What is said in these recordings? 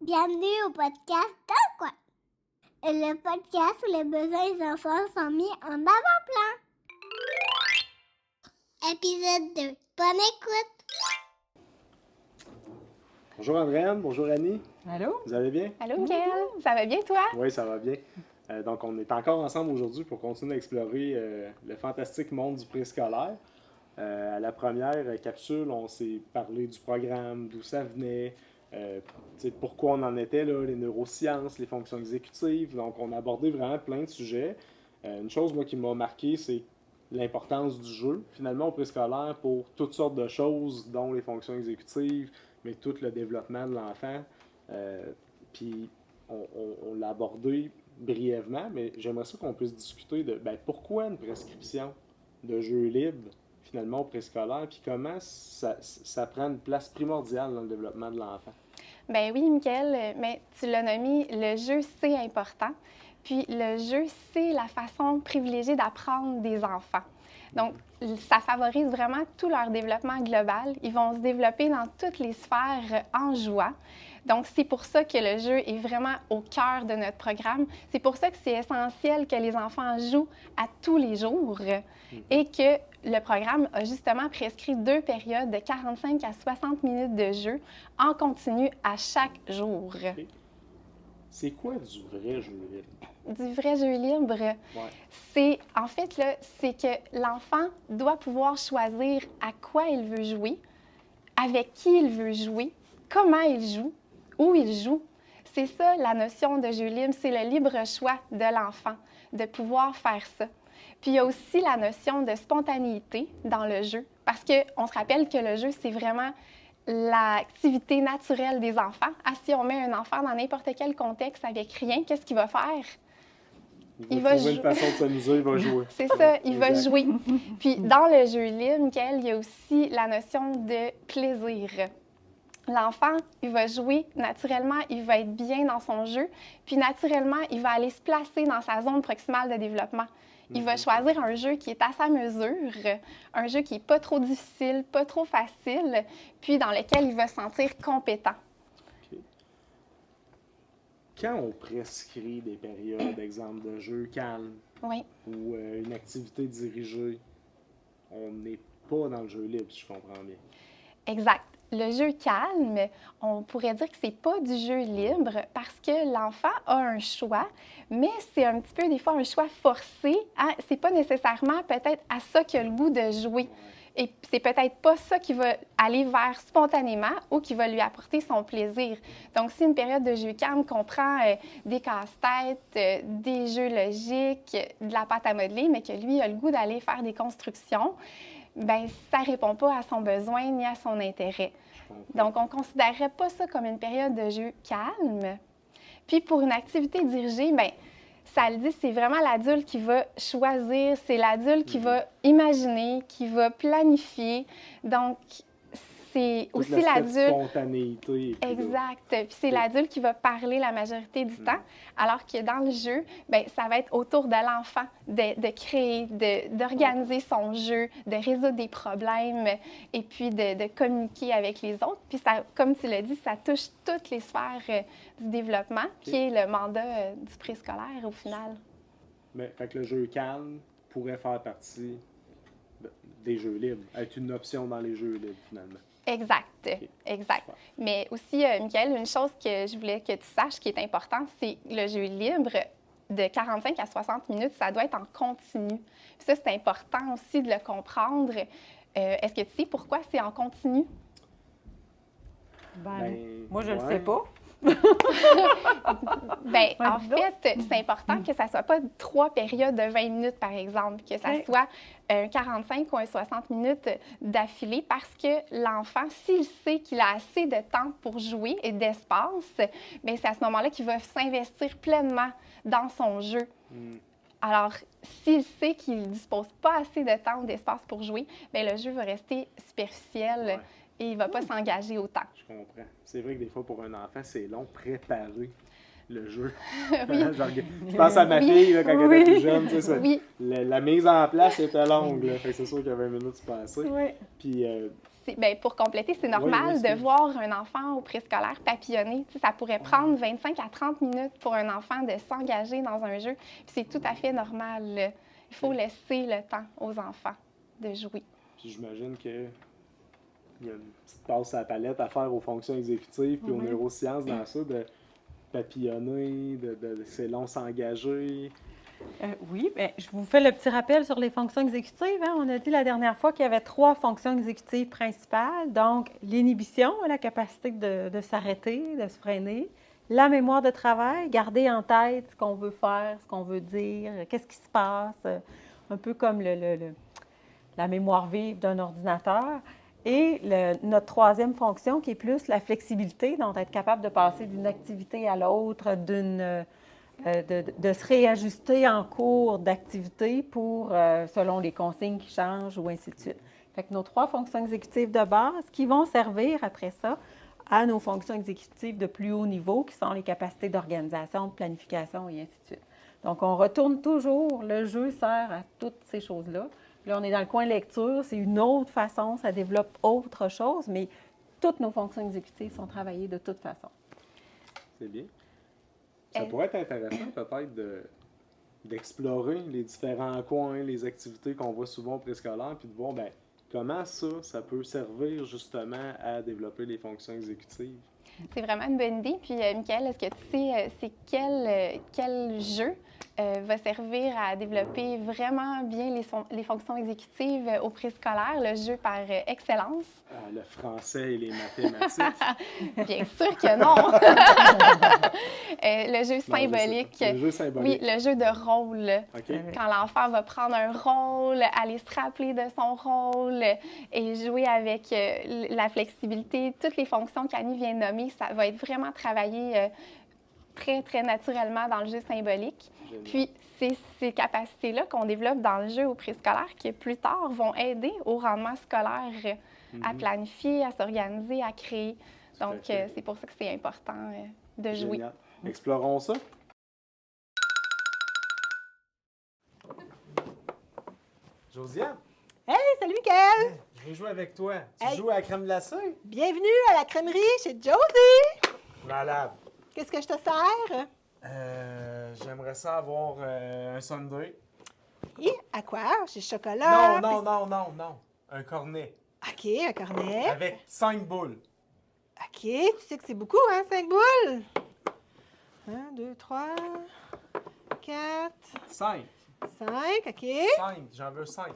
Bienvenue au podcast Dans quoi? Le podcast où les besoins des enfants sont mis en avant-plan. Épisode 2. Bonne écoute! Bonjour Andréane, bonjour Annie. Allô? Vous allez bien? Allô, Mickaël? Ça va bien, toi? Oui, ça va bien. Donc, on est encore ensemble aujourd'hui pour continuer à explorer le fantastique monde du préscolaire. À la première capsule, on s'est parlé du programme, d'où ça venait, pourquoi on en était là, les neurosciences, les fonctions exécutives. Donc, on a abordé vraiment plein de sujets. Une chose, moi, qui m'a marqué, c'est l'importance du jeu, finalement, au préscolaire pour toutes sortes de choses, dont les fonctions exécutives, mais tout le développement de l'enfant. Puis, on l'a abordé brièvement, mais j'aimerais ça qu'on puisse discuter de pourquoi une prescription de jeux libres, finalement, au préscolaire, puis comment ça prend une place primordiale dans le développement de l'enfant. Ben oui, Mickaël, mais tu l'as nommé, le jeu, c'est important. Puis le jeu, c'est la façon privilégiée d'apprendre des enfants. Donc, ça favorise vraiment tout leur développement global. Ils vont se développer dans toutes les sphères en jouant. Donc, c'est pour ça que le jeu est vraiment au cœur de notre programme. C'est pour ça que c'est essentiel que les enfants jouent à tous les jours et que le programme a justement prescrit 2 périodes de 45 à 60 minutes de jeu en continu à chaque jour. Okay. C'est quoi du vrai jeu libre? Du vrai jeu libre, c'est en fait là, c'est que l'enfant doit pouvoir choisir à quoi il veut jouer, avec qui il veut jouer, comment il joue, où il joue. C'est ça la notion de jeu libre, c'est le libre choix de l'enfant, de pouvoir faire ça. Puis il y a aussi la notion de spontanéité dans le jeu, parce qu'on se rappelle que le jeu, c'est vraiment l'activité naturelle des enfants. Ah, si on met un enfant dans n'importe quel contexte avec rien, qu'est-ce qu'il va faire? Il va trouver une façon de s'amuser, il va jouer. C'est ça, il va jouer. Puis dans le jeu libre, Mickaël, il y a aussi la notion de plaisir. L'enfant, il va jouer naturellement, il va être bien dans son jeu, puis naturellement, il va aller se placer dans sa zone proximale de développement. Il va choisir un jeu qui est à sa mesure, un jeu qui n'est pas trop difficile, pas trop facile, puis dans lequel il va se sentir compétent. Okay. Quand on prescrit des périodes, exemple, de jeu calme ou une activité dirigée, on n'est pas dans le jeu libre, si je comprends bien. Exact. Le jeu calme, on pourrait dire que c'est pas du jeu libre parce que l'enfant a un choix, mais c'est un petit peu des fois un choix forcé. Hein? C'est pas nécessairement peut-être à ça qu'il a le goût de jouer. Et c'est peut-être pas ça qui va aller vers spontanément ou qui va lui apporter son plaisir. Donc, si une période de jeu calme comprend des casse-têtes, des jeux logiques, de la pâte à modeler, mais que lui a le goût d'aller faire des constructions, bien, ça ne répond pas à son besoin ni à son intérêt. Donc, on ne considérerait pas ça comme une période de jeu calme. Puis, pour une activité dirigée, bien, ça le dit, c'est vraiment l'adulte qui va choisir, c'est l'adulte qui va imaginer, qui va planifier. Donc, c'est toute aussi l'adulte. Spontanéité. Exact. Puis c'est l'adulte qui va parler la majorité du temps, alors que dans le jeu, bien, ça va être autour de l'enfant de créer, d'organiser son jeu, de résoudre des problèmes et puis de communiquer avec les autres. Puis ça, comme tu l'as dit, ça touche toutes les sphères du développement, qui est le mandat du préscolaire au final. Mais fait que le jeu calme pourrait faire partie des jeux libres, être une option dans les jeux libres finalement. Exact, Okay. exact. Super. Mais aussi, Mickaël, une chose que je voulais que tu saches qui est importante, c'est le jeu libre de 45 à 60 minutes, ça doit être en continu. Puis ça, c'est important aussi de le comprendre. Est-ce que tu sais pourquoi c'est en continu? Moi, je ne le sais pas. Bien, en fait, c'est important que ça ne soit pas 3 périodes de 20 minutes, par exemple, que ça soit un 45 ou un 60 minutes d'affilée parce que l'enfant, s'il sait qu'il a assez de temps pour jouer et d'espace, bien, c'est à ce moment-là qu'il va s'investir pleinement dans son jeu. Alors, s'il sait qu'il ne dispose pas assez de temps ou d'espace pour jouer, bien, le jeu va rester superficiel. Et il ne va pas s'engager autant. Je comprends. C'est vrai que des fois, pour un enfant, c'est long préparer le jeu. Oui. Je pense à ma fille là, quand elle était plus jeune. Tu sais, Oui. la mise en place était longue. Là, fait que c'est sûr qu'il y a 20 minutes de passer. Oui. Puis pour compléter, c'est normal de voir un enfant au préscolaire papillonner. Tu sais, ça pourrait prendre 25 à 30 minutes pour un enfant de s'engager dans un jeu. Puis c'est tout à fait normal, là. Il faut laisser le temps aux enfants de jouer. Puis j'imagine qu'il y a une petite passe à la palette à faire aux fonctions exécutives puis aux neurosciences dans ça, de papillonner, c'est long s'engager. Oui, bien, je vous fais le petit rappel sur les fonctions exécutives. Hein. On a dit la dernière fois qu'il y avait 3 fonctions exécutives principales. Donc, l'inhibition, la capacité de s'arrêter, de se freiner. La mémoire de travail, garder en tête ce qu'on veut faire, ce qu'on veut dire, qu'est-ce qui se passe, un peu comme la mémoire vive d'un ordinateur. Et notre 3e fonction, qui est plus la flexibilité, donc être capable de passer d'une activité à l'autre, de se réajuster en cours d'activité pour, selon les consignes qui changent ou ainsi de suite. Fait que nos 3 fonctions exécutives de base qui vont servir après ça à nos fonctions exécutives de plus haut niveau, qui sont les capacités d'organisation, de planification et ainsi de suite. Donc, on retourne toujours, le jeu sert à toutes ces choses-là. Là, on est dans le coin lecture, c'est une autre façon, ça développe autre chose, mais toutes nos fonctions exécutives sont travaillées de toute façon. C'est bien. Ça pourrait être intéressant peut-être d'explorer les différents coins, les activités qu'on voit souvent au préscolaire, puis de voir comment ça peut servir justement à développer les fonctions exécutives. C'est vraiment une bonne idée. Puis, Michael, est-ce que tu sais c'est quel jeu va servir à développer vraiment bien les fonctions exécutives au préscolaire, le jeu par excellence? Le français et les mathématiques. Bien sûr que non! Le jeu symbolique. Le jeu symbolique. Oui, le jeu de rôle. Okay. Quand l'enfant va prendre un rôle, aller se rappeler de son rôle et jouer avec la flexibilité, toutes les fonctions qu'Annie vient de nommer, ça va être vraiment travaillé très, très naturellement dans le jeu symbolique. Génial. Puis, c'est ces capacités-là qu'on développe dans le jeu au préscolaire qui, plus tard, vont aider au rendement scolaire, à planifier, à s'organiser, à créer. Donc, c'est pour ça que c'est important de jouer. Génial. Explorons ça. Josiane! Hey, salut Mickaël! Je veux jouer avec toi. Tu joues à la crème glacée? Bienvenue à la crèmerie chez Josie! Malade! Qu'est-ce que je te sers? J'aimerais ça avoir un sundae. Et à quoi? J'ai chocolat. Non. Un cornet. OK, un cornet. Avec 5 boules. OK, tu sais que c'est beaucoup, hein, 5 boules? 1, 2, 3, 4... 5. 5, OK. 5, j'en veux 5.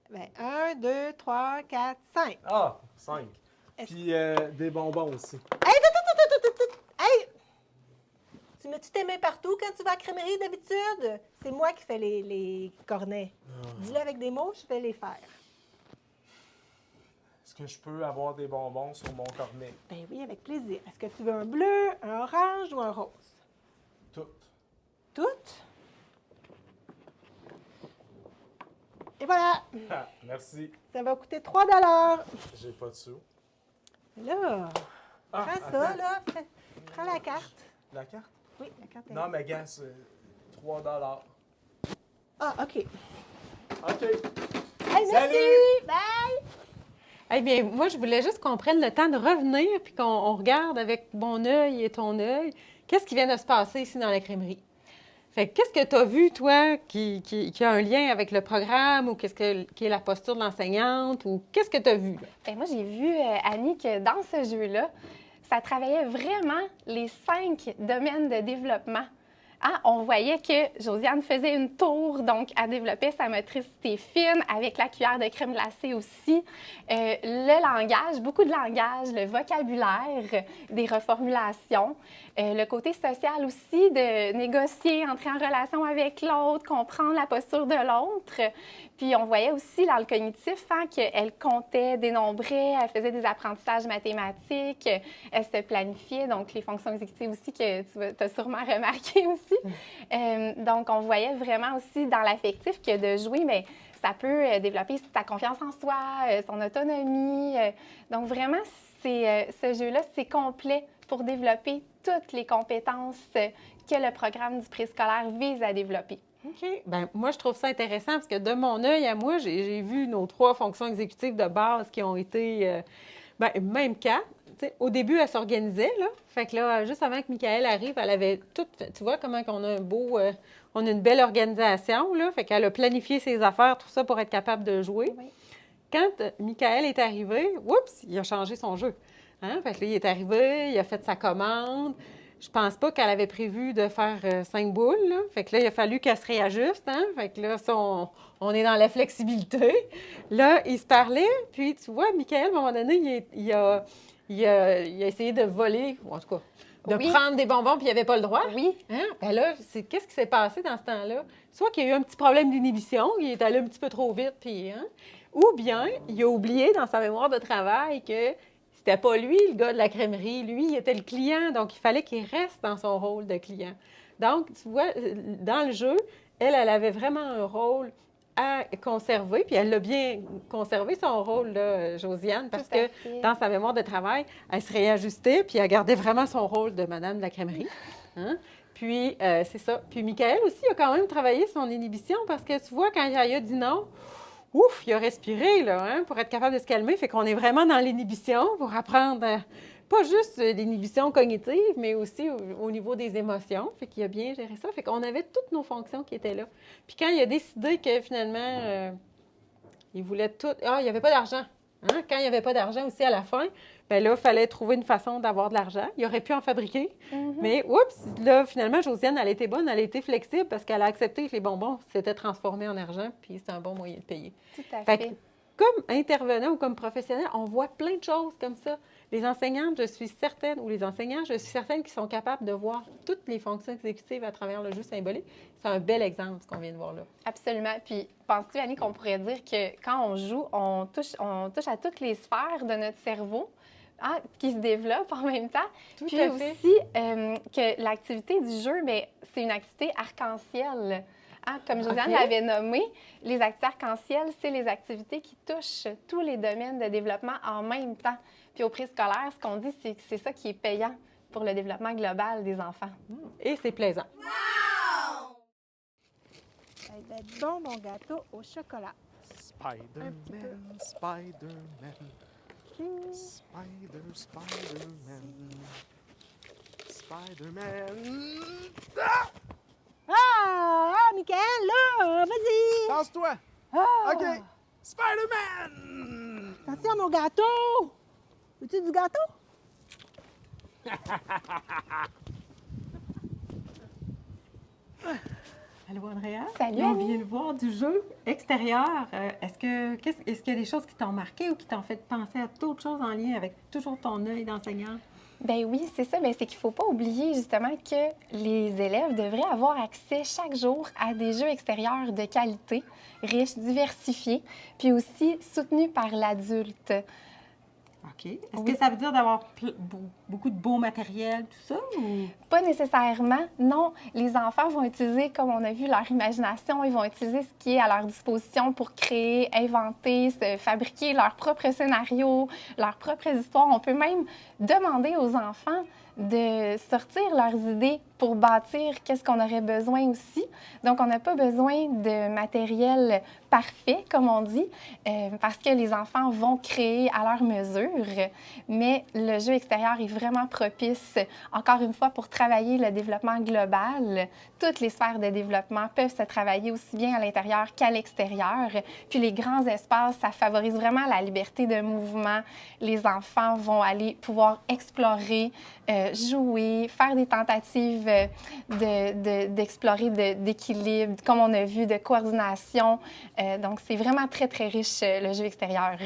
Bien, 1, 2, 3, 4, 5. Ah, 5. Puis des bonbons aussi. Hey, hey! Tu mets-tu tes mains partout quand tu vas à la crèmerie d'habitude? C'est moi qui fais les cornets. Dis-le avec des mots, je vais les faire. Est-ce que je peux avoir des bonbons sur mon cornet? Ben oui, avec plaisir. Est-ce que tu veux un bleu, un orange ou un rose? Toutes. Toutes? Et voilà! Ah, merci. Ça va coûter 3 $. J'ai pas de sous. Là, prends ça, là. Prends la carte. La carte? Oui, la carte est Non, mais gars, c'est 3 $. Ah, OK. OK. Hey, merci! Salut! Bye! Eh bien, moi, je voulais juste qu'on prenne le temps de revenir puis qu'on regarde avec mon œil et ton œil qu'est-ce qui vient de se passer ici dans la crèmerie. Fait que qu'est-ce que tu as vu, toi, qui a un lien avec le programme ou qui est la posture de l'enseignante ou qu'est-ce que tu as vu? Bien, moi, j'ai vu, Annie, que dans ce jeu-là, ça travaillait vraiment les 5 domaines de développement. Ah, on voyait que Josiane faisait une tour, donc elle développait sa motricité fine avec la cuillère de crème glacée aussi. Le langage, beaucoup de langage, le vocabulaire, des reformulations. Le côté social aussi, de négocier, entrer en relation avec l'autre, comprendre la posture de l'autre. Puis on voyait aussi dans le cognitif qu'elle comptait, dénombrait, elle faisait des apprentissages mathématiques, elle se planifiait, donc les fonctions exécutives aussi que tu as sûrement remarqué aussi. Donc on voyait vraiment aussi dans l'affectif que de jouer, bien, ça peut développer sa confiance en soi, son autonomie. Donc vraiment, ce jeu-là, c'est complet pour développer toutes les compétences que le programme du préscolaire vise à développer. OK. Bien, moi, je trouve ça intéressant parce que de mon œil à moi, j'ai vu nos 3 fonctions exécutives de base qui ont été, bien, même 4. Tu sais, au début, elle s'organisait, là. Fait que là, juste avant que Michaël arrive, elle avait tout fait. Tu vois comment on a on a une belle organisation, là. Fait qu'elle a planifié ses affaires, tout ça, pour être capable de jouer. Oui. Quand Michaël est arrivé, oups, il a changé son jeu. Hein? Fait que là, il est arrivé, il a fait sa commande. Je pense pas qu'elle avait prévu de faire 5 boules, là. Fait que là, il a fallu qu'elle se réajuste, hein? Fait que là, ça, on est dans la flexibilité. Là, il se parlait, puis tu vois, Michaël, à un moment donné, il a essayé de voler, ou en tout cas, de Oui. prendre des bonbons, puis il n'avait pas le droit. Oui. Hein? Ben là, qu'est-ce qui s'est passé dans ce temps-là? Soit qu'il y a eu un petit problème d'inhibition, il est allé un petit peu trop vite, puis... Hein? Ou bien, il a oublié dans sa mémoire de travail que c'était pas lui, le gars de la crèmerie. Lui, il était le client, donc il fallait qu'il reste dans son rôle de client. Donc, tu vois, dans le jeu, elle avait vraiment un rôle à conserver, puis elle l'a bien conservé, son rôle, là, Josiane, parce Tout à que fait. dans sa mémoire de travail, elle se réajustait, puis elle gardait vraiment son rôle de madame de la crèmerie. Hein? Puis, c'est ça. Puis, Michaël aussi a quand même travaillé son inhibition, parce que tu vois, quand il a dit non, ouf, il a respiré, là, hein, pour être capable de se calmer. Fait qu'on est vraiment dans l'inhibition pour apprendre, pas juste l'inhibition cognitive, mais aussi au niveau des émotions. Fait qu'il a bien géré ça. Fait qu'on avait toutes nos fonctions qui étaient là. Puis quand il a décidé que finalement, il voulait tout... Ah, il n'y avait pas d'argent. Hein? Quand il n'y avait pas d'argent aussi à la fin, bien là, il fallait trouver une façon d'avoir de l'argent. Il aurait pu en fabriquer. Mais, oups, là, finalement, Josiane, elle était bonne, elle a été flexible parce qu'elle a accepté que les bonbons s'étaient transformés en argent, puis c'est un bon moyen de payer. Tout à Fait fait. que, comme intervenant ou comme professionnel, on voit plein de choses comme ça. Les enseignantes, je suis certaine, ou les enseignants, je suis certaine qu'ils sont capables de voir toutes les fonctions exécutives à travers le jeu symbolique. C'est un bel exemple, ce qu'on vient de voir là. Absolument. Puis, penses-tu, Annie, qu'on pourrait dire que quand on joue, on touche à toutes les sphères de notre cerveau, hein, qui se développent en même temps? Tout Puis à fait. aussi, que l'activité du jeu, bien, c'est une activité arc-en-ciel. Hein, comme Josiane OK. l'avait nommé, les activités arc-en-ciel, c'est les activités qui touchent tous les domaines de développement en même temps. Puis au préscolaire, ce qu'on dit, c'est que c'est ça qui est payant pour le développement global des enfants. Et c'est plaisant. Ça va être bon, mon gâteau au chocolat. Spider-Man, Spider-Man. Spider-Man. Spider-Man. Ah, Michael, là, vas-y! Lance-toi! Ah! OK! Spider-Man! Attention, mon gâteau! Veux-tu du gâteau? Allô, Andrea? Salut, On Annie. vient de voir du jeu extérieur. Est-ce qu'il y a des choses qui t'ont marqué ou qui t'ont fait penser à d'autres choses en lien avec toujours ton œil d'enseignant? Ben oui, c'est ça. Ben c'est qu'il ne faut pas oublier justement que les élèves devraient avoir accès chaque jour à des jeux extérieurs de qualité, riches, diversifiés, puis aussi soutenus par l'adulte. OK. Est-ce Oui. que ça veut dire d'avoir beaucoup de beau matériel, tout ça? Ou... Pas nécessairement, non. Les enfants vont utiliser, comme on a vu, leur imagination. Ils vont utiliser ce qui est à leur disposition pour créer, inventer, se fabriquer leur propre scénario, leurs propres histoires. On peut même demander aux enfants de sortir leurs idées pour bâtir qu'est-ce qu'on aurait besoin aussi. Donc, on n'a pas besoin de matériel parfait, comme on dit, parce que les enfants vont créer à leur mesure. Mais le jeu extérieur est vraiment propice, encore une fois, pour travailler le développement global. Toutes les sphères de développement peuvent se travailler aussi bien à l'intérieur qu'à l'extérieur. Puis les grands espaces, ça favorise vraiment la liberté de mouvement. Les enfants vont aller pouvoir explorer, jouer, faire des tentatives d'explorer d'équilibre, comme on a vu, de coordination. Donc, c'est vraiment très, très riche, le jeu extérieur.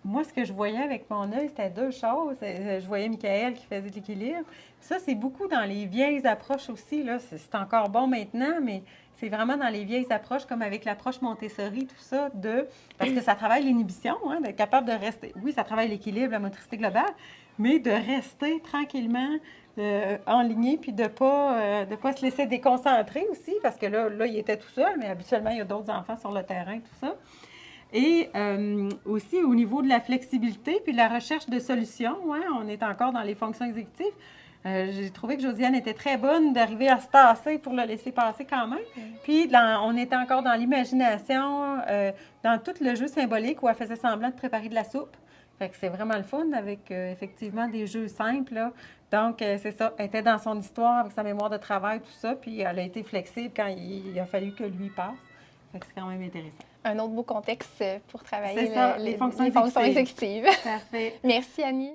Moi, ce que je voyais avec mon œil, c'était deux choses. Je voyais Michaël qui faisait de l'équilibre. Ça, c'est beaucoup dans les vieilles approches aussi. Là. C'est encore bon maintenant, mais c'est vraiment dans les vieilles approches, comme avec l'approche Montessori, tout ça, parce que ça travaille l'inhibition, hein, d'être capable de rester. Oui, ça travaille l'équilibre, la motricité globale, mais de rester tranquillement enligné, puis de ne pas se laisser déconcentrer aussi, parce que là, il était tout seul, mais habituellement, il y a d'autres enfants sur le terrain, tout ça. Et aussi, au niveau de la flexibilité puis de la recherche de solutions, hein, on est encore dans les fonctions exécutives, J'ai trouvé que Josiane était très bonne d'arriver à se tasser pour le laisser passer quand même. Puis, on était encore dans l'imagination, dans tout le jeu symbolique où elle faisait semblant de préparer de la soupe. Fait que c'est vraiment le fun avec, effectivement, des jeux simples, là. Donc, c'est ça. Elle était dans son histoire avec sa mémoire de travail, tout ça. Puis, elle a été flexible quand il a fallu que lui passe. Fait que c'est quand même intéressant. Un autre beau contexte pour travailler C'est ça, les fonctions exécutives. Parfait. Merci, Annie.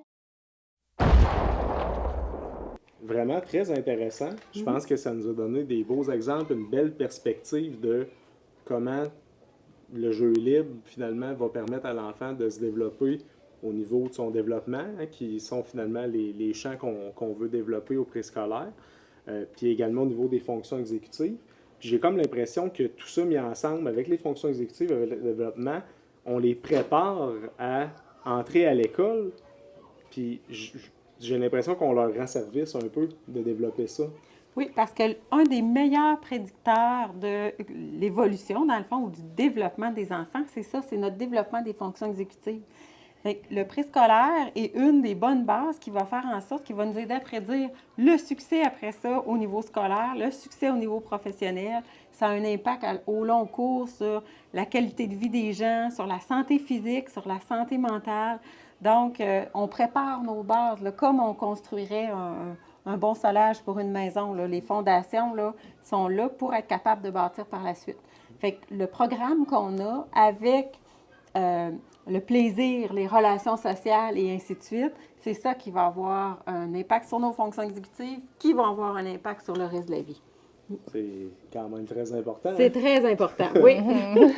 Vraiment très intéressant. Je pense que ça nous a donné des beaux exemples, une belle perspective de comment le jeu libre, finalement, va permettre à l'enfant de se développer au niveau de son développement, hein, qui sont finalement les champs qu'on veut développer au préscolaire, puis également au niveau des fonctions exécutives. Puis j'ai comme l'impression que tout ça mis ensemble, avec les fonctions exécutives, avec le développement, on les prépare à entrer à l'école, puis j'ai l'impression qu'on leur rend service un peu de développer ça. Oui, parce qu'un des meilleurs prédicteurs de l'évolution, dans le fond, ou du développement des enfants, c'est ça, c'est notre développement des fonctions exécutives. Fait que le préscolaire est une des bonnes bases qui va faire en sorte, qui va nous aider à prédire le succès après ça au niveau scolaire, le succès au niveau professionnel. Ça a un impact au long cours sur la qualité de vie des gens, sur la santé physique, sur la santé mentale. Donc, on prépare nos bases, là, comme on construirait un bon solage pour une maison. Là. Les fondations là, sont là pour être capables de bâtir par la suite. Fait que le programme qu'on a avec le plaisir, les relations sociales et ainsi de suite, c'est ça qui va avoir un impact sur nos fonctions exécutives, qui vont avoir un impact sur le reste de la vie. C'est quand même très important. C'est très important, oui. Puis,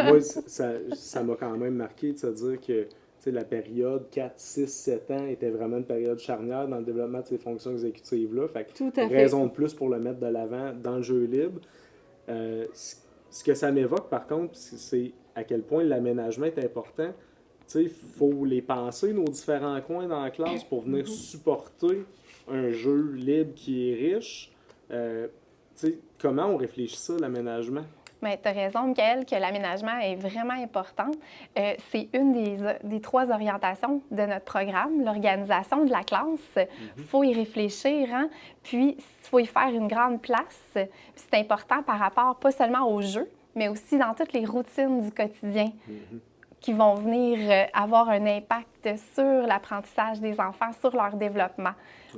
moi, ça m'a quand même marqué de se dire que la période 4, 6, 7 ans était vraiment une période charnière dans le développement de ces fonctions exécutives-là. Fait que, Tout à fait. raison de plus pour le mettre de l'avant dans le jeu libre. Ce que ça m'évoque, par contre, c'est à quel point l'aménagement est important. Il faut les penser, nos différents coins dans la classe, pour venir supporter un jeu libre qui est riche. Comment on réfléchit ça, l'aménagement? Mais tu as raison, Michael, que l'aménagement est vraiment important. C'est une des 3 orientations de notre programme, l'organisation de la classe. Il faut y réfléchir, hein? Puis il faut y faire une grande place. Puis c'est important par rapport pas seulement au jeu, mais aussi dans toutes les routines du quotidien qui vont venir avoir un impact sur l'apprentissage des enfants, sur leur développement.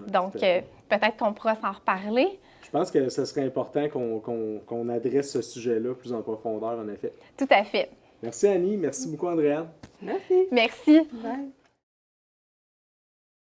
Donc, peut-être qu'on pourra s'en reparler. Je pense que ce serait important qu'on adresse ce sujet-là plus en profondeur, en effet. Tout à fait. Merci Annie, merci beaucoup Andréane. Merci. Merci. Bye.